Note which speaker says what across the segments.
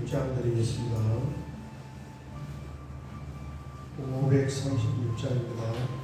Speaker 1: 536장 드리겠습니다. 536장입니다.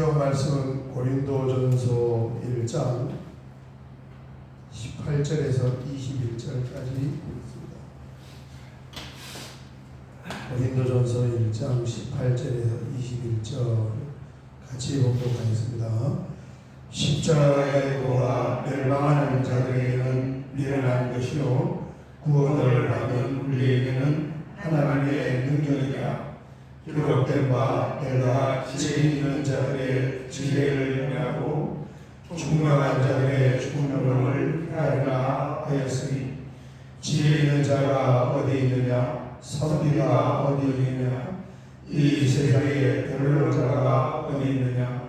Speaker 1: 성경 말씀은 고린도전서 1장 18절에서 21절까지 있습니다. 고린도전서 1장 18절에서 21절 같이 봉독하겠습니다. 십자가의 도가 멸망하는 자들에게는 미련한 것이요 구원을 받는 우리에게는 하나님의 능력이라. 기록된 바 내가 지혜 있는 자들의 지혜를 행하고 총명한 자들의 총명을 행하리라 하였으니 지혜 있는 자가 어디 있느냐 선비가 어디 있느냐 이 세상에 변론자가 어디 있느냐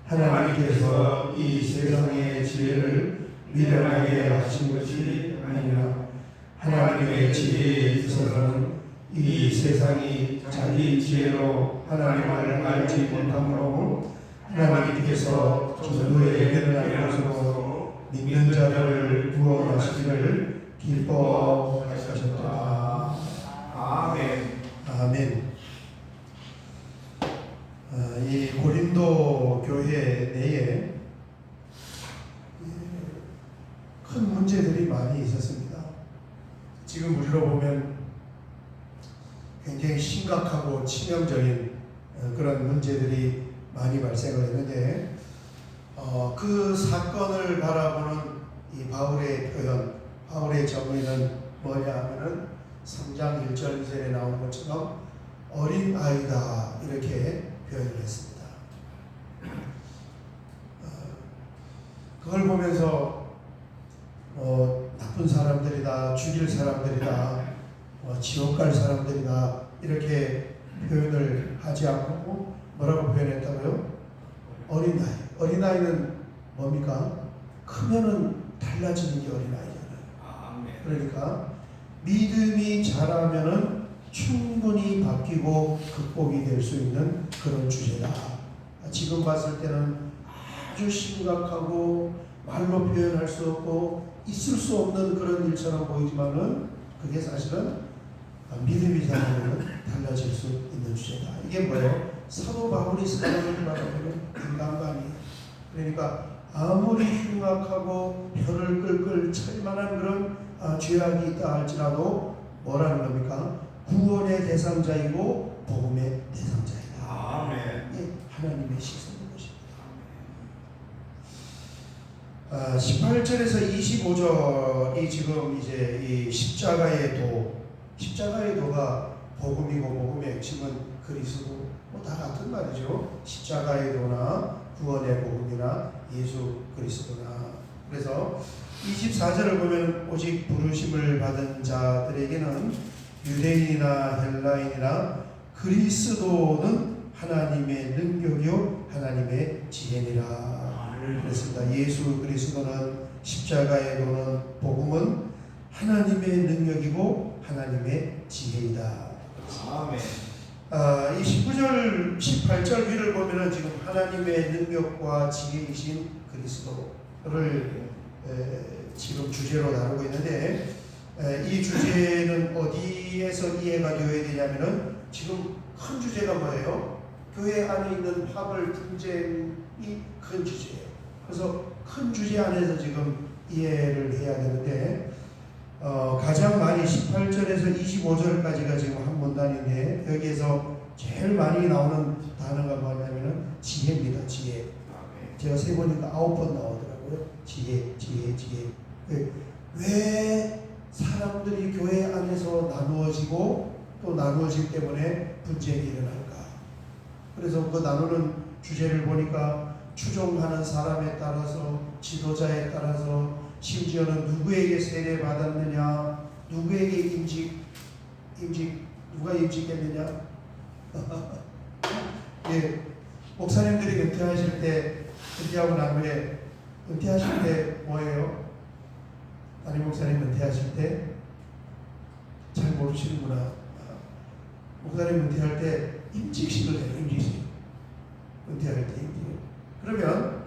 Speaker 1: 하나님께서 이 세상의 지혜를 미련하게 하신 것이 아니라 하나님의 지혜에 있어서는 이 세상이 자기 지혜로 하나님을 알지 못함으로 하나님께서 전도에 변한 것으로 믿는 자들을 구원하시기를 기뻐하셨다. 아멘. 아멘. 이 고린도 교회 내에 큰 문제들이 많이 있었습니다. 지금 우리로 보면 굉장히 심각하고 치명적인 그런 문제들이 많이 발생을 했는데 그 사건을 바라보는 이 바울의 표현, 바울의 정의는 뭐냐 하면은 3장 1절 2절에 나오는 것처럼 어린 아이다 이렇게 표현을 했습니다. 그걸 보면서 나쁜 사람들이다, 죽일 사람들이다, 지옥 갈 사람들이다 이렇게 표현을 하지 않고 뭐라고 표현했다고요? 어린아이. 어린아이는 뭡니까? 크면은 달라지는 게 어린아이잖아요. 그러니까 믿음이 자라면은 충분히 바뀌고 극복이 될 수 있는 그런 주제다. 지금 봤을 때는 아주 심각하고 말로 표현할 수 없고 있을 수 없는 그런 일처럼 보이지만은 그게 사실은 믿음이 자라면 달라질 수 있는 주제다. 이게 뭐예요? 사도 바울이 사도를 말하면 인간관이. 그러니까 아무리 흉악하고 혀를 끌끌 찰 만한 그런 죄악이 있다 할지라도 뭐라는 겁니까? 구원의 대상자이고 복음의 대상자이다.
Speaker 2: 아멘.
Speaker 1: 이게 하나님의 시선인 것입니다. 18절에서 25절이 지금 이제 이 십자가의 도가 복음이고 복음의 핵심은 그리스도, 다 같은 말이죠. 십자가의 도나 구원의 복음이나 예수 그리스도나. 그래서 24절을 보면 오직 부르심을 받은 자들에게는 유대인이나 헬라인이나 그리스도는 하나님의 능력이요 하나님의 지혜니라 그랬습니다. 예수 그리스도는 십자가의 도는 복음은 하나님의 능력이고 하나님의 지혜이다.
Speaker 2: 아멘.
Speaker 1: 이 19절, 18절 위를 보면은 지금 하나님의 능력과 지혜이신 그리스도를 지금 주제로 다루고 있는데, 이 주제는 어디에서 이해가 되어야 되냐면은 지금 큰 주제가 뭐예요? 교회 안에 있는 파벌 분쟁이 큰 주제예요. 그래서 큰 주제 안에서 지금 이해를 해야 되는데, 가장 많이 18절에서 25절까지가 지금 한 문단인데 여기에서 제일 많이 나오는 단어가 뭐냐면은 지혜입니다. 지혜. 제가 세보니까 9번 나오더라고요. 지혜. 왜 사람들이 교회 안에서 나누어지고 또 나누어질 때문에 분쟁이 일어날까? 그래서 그 나누는 주제를 보니까 추종하는 사람에 따라서, 지도자에 따라서, 심지어는 누구에게 세례 받았느냐, 누구에게 누가 임직했느냐. 예, 목사님들이 은퇴하고 난 후에 은퇴하실 때 뭐예요? 담임 목사님 은퇴하실 때 잘 모르시는구나. 목사님 은퇴할 때 임직식을 해요. 임직식. 은퇴할 때 임직. 그러면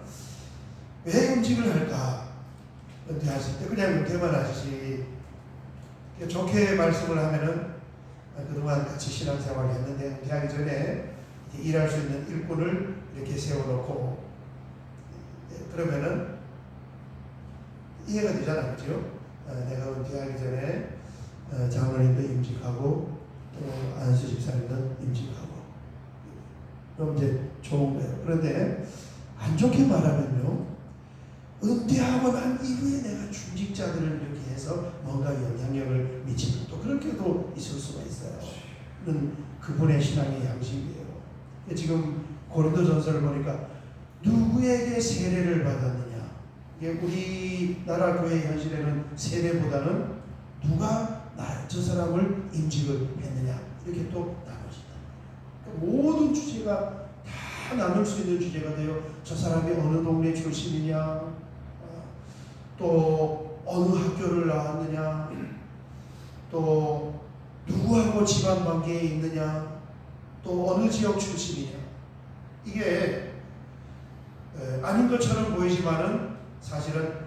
Speaker 1: 왜 임직을 할까? 은퇴하실 때 그냥 은퇴만 하시지. 좋게 말씀을 하면은 그동안 같이 신앙생활을 했는데 은퇴하기 전에 일할 수 있는 일꾼을 이렇게 세워놓고 그러면은 이해가 되잖아요. 그죠? 내가 은퇴하기 전에 장로님도 임직하고 또 안수 집사님도 임직하고 그럼 이제 좋은 거예요. 그런데 안 좋게 말하면요, 은퇴하고 난 이후에 내가 중직자들을 이렇게 해서 뭔가 영향력을 미치는 또 그렇게도 있을 수가 있어요. 그분의 신앙의 양식이에요. 지금 고린도전서를 보니까 누구에게 세례를 받았느냐, 이게 우리나라 교회 현실에는 세례보다는 누가 저 사람을 임직을 했느냐 이렇게 또 나눠진다. 모든 주제가 다 나눌 수 있는 주제가 돼요. 저 사람이 어느 동네 출신이냐, 또 어느 학교를 나왔느냐, 또 누구하고 집안 관계에 있느냐, 또 어느 지역 출신이냐. 이게 아닌 것처럼 보이지만은 사실은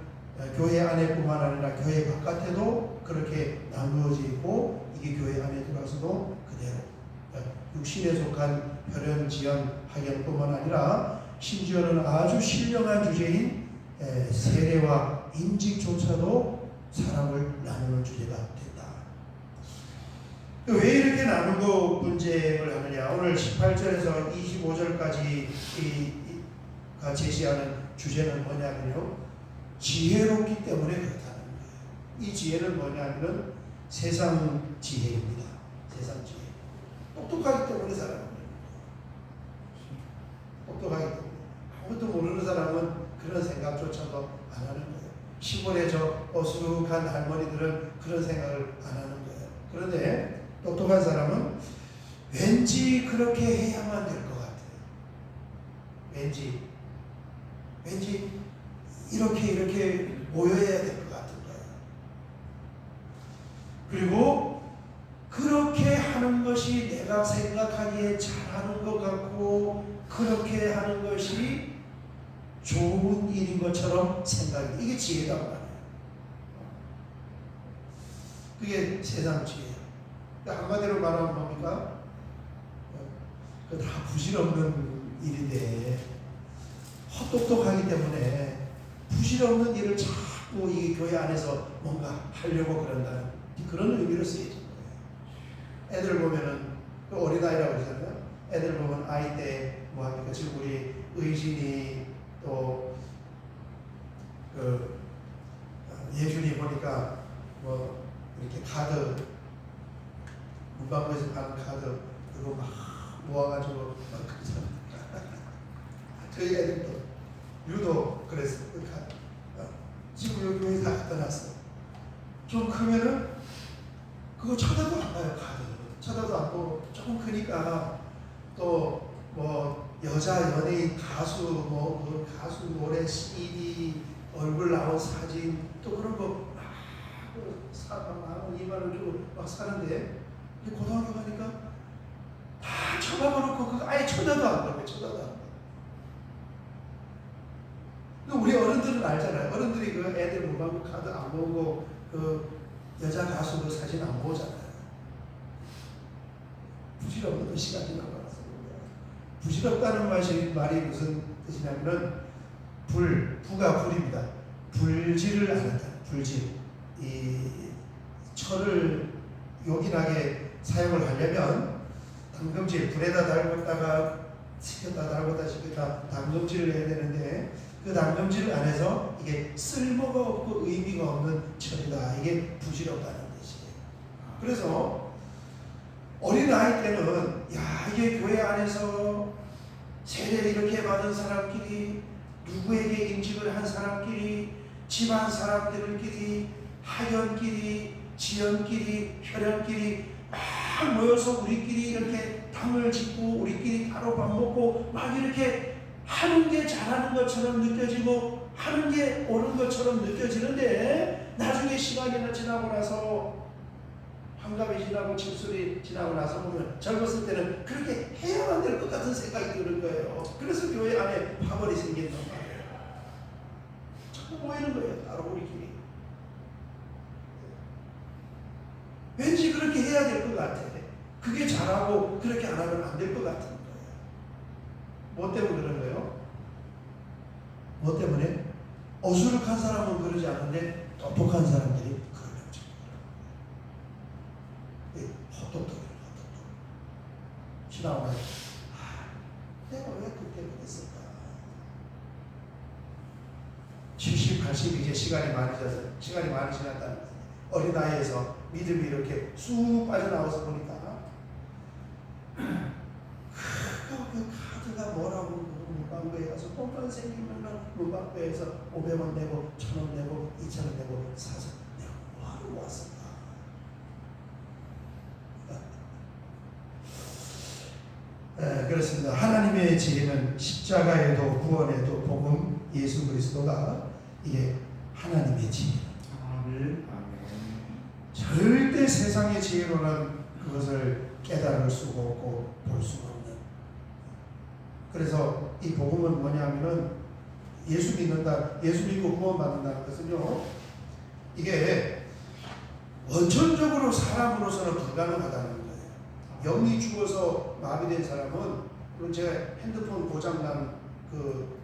Speaker 1: 교회 안에뿐만 아니라 교회 바깥에도 그렇게 나누어져 있고, 이게 교회 안에 들어와서도 그대로 육신에 속한 혈연, 지연, 학연뿐만 아니라 심지어는 아주 신령한 주제인 세례와 임직조차도 사람을 나누는 주제가 된다. 왜 이렇게 나누고 분쟁을 하느냐? 오늘 18절에서 25절까지가 제시하는 주제는 뭐냐면요, 지혜롭기 때문에 그렇다는 거예요. 이 지혜는 뭐냐면 세상 지혜입니다. 세상 지혜. 똑똑하기 때문에 사람은 똑똑하기 때문에 아무것도 모르는 사람은 그런 생각조차도 안 하는 거예요. 시골에 저 어수룩한 할머니들은 그런 생각을 안 하는 거예요. 그런데 똑똑한 사람은 왠지 그렇게 해야만 될 것 같아요. 왠지 이렇게 모여야 될 것 같은 거예요. 그리고 그렇게 하는 것이 내가 생각하기에 잘하는 것 같고 그렇게 하는 것이 좋은 일인 것처럼 생각이 이게 지혜란 말이에요. 그게 세상 지혜예요. 한마디로 말하면 뭡니까? 다 부질없는 일인데 헛똑똑하기 때문에 부질없는 일을 자꾸 이 교회 안에서 뭔가 하려고 그런다는 그런 의미로 쓰여진 거예요. 애들 보면은 어린아이라고 그러잖아요. 애들 보면 아이 때 뭐 합니까? 지금 우리 의진이 또 예준이 보니까 뭐 이렇게 카드 문방구에서 파는 카드 그거 막 모아가지고 막 그러잖아요. 저희 애들도 유도 그랬어요. 그 카드 지금 여기 왜 다 갖다 놨어. 좀 크면은 그거 쳐다도 안 봐요. 카드 쳐다도 안 보고 조금 크니까 또 뭐 여자 연예인 가수 뭐 그 가수 노래 CD 얼굴 나온 사진 또 그런 거 막 4만 2만 원 주고 막 사는데 고등학교 가니까 다 쳐다봐놓고 그거 아예 쳐다도 안 봐요. 쳐다도 안 봐요. 우리 어른들은 알잖아요. 어른들이 그 애들 문방구 카드 안 보고 그 여자 가수 그 사진 안 보잖아요. 부질없는 시간 지나고 나서 부질없다는 말이 무슨 뜻이냐면은 부가 불입니다. 불질을 안 한다. 불질. 이 철을 요긴하게 사용을 하려면 담금질 불에다 달궜다가 식혔다 담금질을 해야 되는데 그 담금질 안에서 이게 쓸모가 없고 의미가 없는 철이다. 이게 부질없다는 뜻이에요. 그래서 어린아이 때는 이게 교회 안에서 세례를 이렇게 받은 사람끼리 누구에게 임직을 한 사람끼리 집안 사람들끼리 하연끼리 지연끼리 혈연끼리 막 모여서 우리끼리 이렇게 당을 짓고 우리끼리 따로 밥 먹고 막 이렇게 하는 게 잘하는 것처럼 느껴지고 하는 게 옳은 것처럼 느껴지는데 나중에 시간이 지나고 나서 환갑이 지나고 칠순이 지나고 나서 보면 젊었을 때는 그렇게 해야만 될 것 같은 생각이 드는 거예요. 그래서 교회 안에 파벌이 생긴단 말이에요. 자꾸 모이는 거예요. 따로 우리끼리. 왠지 그렇게 해야 될 것 같아. 그게 잘하고 그렇게 안 하면 안 될 것 같은 거예요. 뭐 때문에 그런 거예요? 뭐 때문에? 어수룩한 사람은 그러지 않은데 똑똑한 사람들이 그러는 거죠. 헛똑똑해요. 지나오면 내가 왜 그렇게 그랬을까? 70, 80 이제 시간이 많이 지났다는 거예요. 어린아이에서 믿음이 이렇게 쑥 빠져나와서 보니까 그 카드가 뭐라고 문방구에 가서 똥간 생기면 문방구에서 500원 내고 1,000원 내고 2,000원 내고 사서 내가 뭐하러 왔을까? 그렇습니다. 하나님의 지혜는 십자가에도 구원에도 복음 예수 그리스도가 이게 하나님의 지혜. 절대 세상의 지혜로는 그것을 깨달을 수가 없고 볼 수가 없는. 그래서 이 복음은 뭐냐면은 예수 믿는다, 예수 믿고 구원받는다는 것은요, 이게 원천적으로 사람으로서는 불가능하다는 거예요. 영이 죽어서 마비된 사람은, 그리고 제가 핸드폰 고장난 그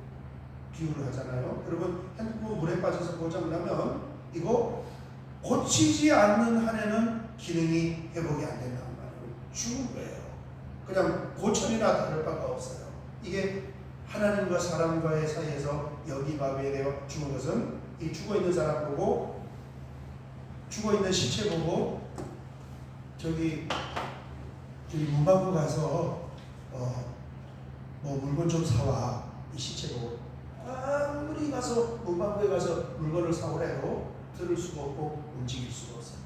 Speaker 1: 비유를 하잖아요. 여러분 핸드폰 물에 빠져서 고장나면 이거 고치지 않는 한에는 기능이 회복이 안 된다는 말이에요. 죽은 거예요. 그냥 고철이나 다를 바가 없어요. 이게 하나님과 사람과의 사이에서 영이 마비되어 죽은 것은 이 죽어있는 사람 보고 죽어있는 시체 보고 저기 문방구 가서 뭐 물건 좀 사와. 이 시체로 아무리 가서 문방구에 가서 물건을 사오래도 들을 수가 없고 움직일 수가 없어요.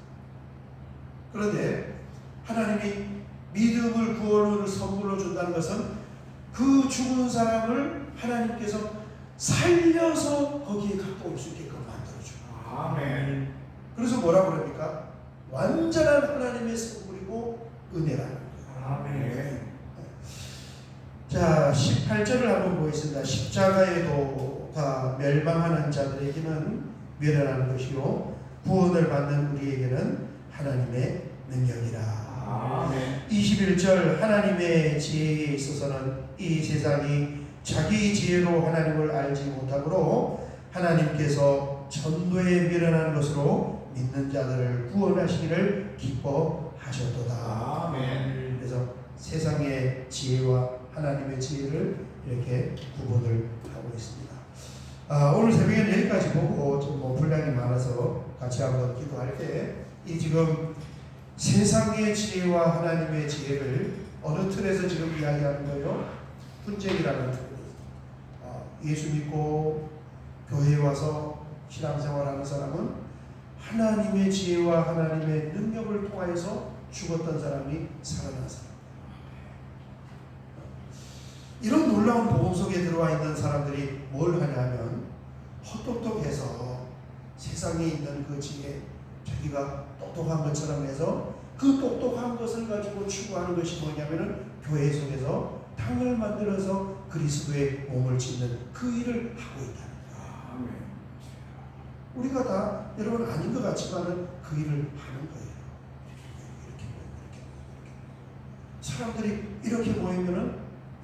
Speaker 1: 그런데 하나님이 믿음을 구원을 선물로 준다는 것은 그 죽은 사람을 하나님께서 살려서 거기에 갖고 올 수 있게끔 만들어줘요.
Speaker 2: 아멘.
Speaker 1: 그래서 뭐라고 그럽니까? 완전한 하나님의 선물이고 은혜라는 거예요.
Speaker 2: 아멘.
Speaker 1: 자, 18절을 한번 보겠습니다. 십자가의 도가 멸망하는 자들에게는 멸하는 것이요 구원을 받는 우리에게는 하나님의 능력이라.
Speaker 2: 아멘.
Speaker 1: 21절 하나님의 지혜에 있어서는 이 세상이 자기 지혜로 하나님을 알지 못하므로 하나님께서 전도에 미련한 것으로 믿는 자들을 구원하시기를 기뻐하셨도다.
Speaker 2: 아멘.
Speaker 1: 그래서 세상의 지혜와 하나님의 지혜를 이렇게 구분을 하고 있습니다. 오늘 새벽에는 여기까지 보고 좀 분량이 많아서 같이 한번 기도할 때 이 지금 세상의 지혜와 하나님의 지혜를 어느 틀에서 지금 이야기하는 거예요? 분쟁이라는 틀에서. 예수 믿고 교회에 와서 신앙생활하는 사람은 하나님의 지혜와 하나님의 능력을 통하여서 죽었던 사람이 살아난 사람. 이런 놀라운 복음 속에 들어와 있는 사람들이 뭘 하냐면 헛똑똑해서 세상에 있는 그 지혜, 자기가 똑똑한 것처럼 해서 그 똑똑한 것을 가지고 추구하는 것이 뭐냐면은 교회 속에서 당을 만들어서 그리스도의 몸을 짓는 그 일을 하고 있다는 거예요.
Speaker 2: 아멘.
Speaker 1: 우리가 다 여러분 아닌 것 같지만은 그 일을 하는 거예요. 사람들이 이렇게 모이면은,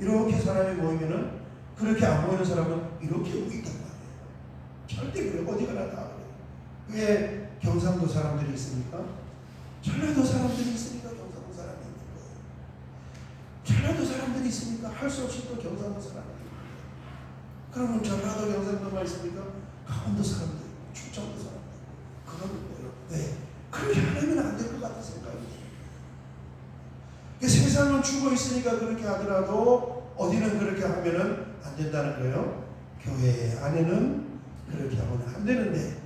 Speaker 1: 이렇게 사람이 모이면은, 그렇게 안 모이는 사람은 이렇게 모인단 말이에요. 절대 그래. 어디 가나 다 그래요. 왜 경상도 사람들이 있습니까? 전라도 사람들이 있으니까 경상도 사람이 있는 거예요. 전라도 사람들이 있으니까 할 수 없이 또 경상도 사람이 있는 거예요. 그러면 전라도 경상도만 있으니까 강원도 사람들, 충청도 사람들, 그거는 뭐예요? 왜? 그렇게 하려면 안 될 것 같은 생각이 들어요. 세상은 죽어 있으니까 그렇게 하더라도 어디는 그렇게 하면은 안 된다는 거예요. 교회 안에는 그렇게 하면 안 되는데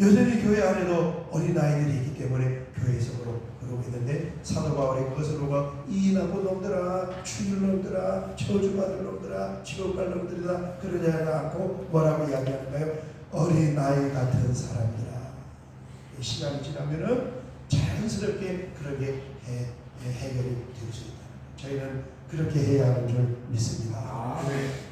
Speaker 1: 여전히 교회 안에도 어린아이들이 있기 때문에 교회에서 그러고 있는데 사도 바울이 그것을 보고 이 나쁜 놈들아, 죽일 놈들아, 저주받을 놈들아, 지옥 갈 놈들이다 그러지 않고 뭐라고 이야기하는가요? 어린아이 같은 사람들아. 시간이 지나면은 자연스럽게 그렇게 해결이 될 수 있다. 저희는 그렇게 해야 하는 줄 믿습니다.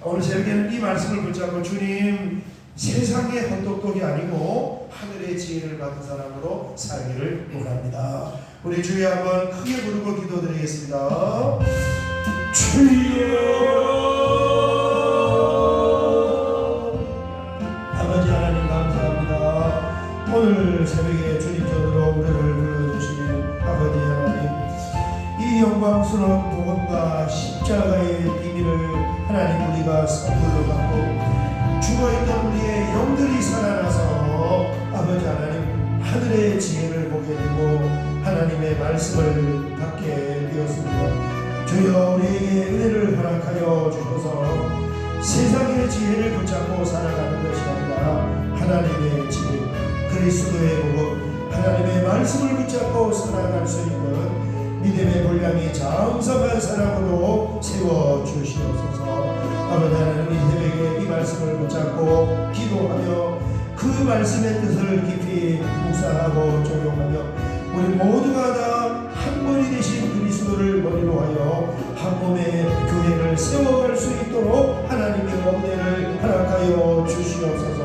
Speaker 1: 오늘 새벽에는 이 말씀을 붙잡고 주님 세상의 헛똑똑이 아니고 하늘의 지혜를 받은 사람으로 살기를 원합니다. 우리 주여 한번 크게 부르고 기도드리겠습니다. 주여 아버지 하나님 감사합니다. 오늘 새벽에 주님 전으로 우리를 불러주시는 아버지 하나님, 이 영광스러운 복음과 십자가의 비밀을 하나님 우리가 선물로 받고 죽어있던 우리의 영들이 살아나서 아버지 하나님 하늘의 지혜를 보게 되고 하나님의 말씀을 받게 되었습니다. 주여 우리에게 은혜를 허락하여 주셔서 세상의 지혜를 붙잡고 살아가는 것이 아니라 하나님의 지혜, 그리스도의 복음, 하나님의 말씀을 붙잡고 살아갈 수 있는 믿음의 분량이 장성한 사람으로 세워주시옵소서. 아버지 하나님 이 새벽에 이 말씀을 붙잡고 기도하며 그 말씀의 뜻을 깊이 묵상하고 적용하며 우리 모두가 다 한 몸이 되신 그리스도를 머리로 하여 한 몸의 교회를 세워갈 수 있도록 하나님의 은혜를 허락하여 주시옵소서.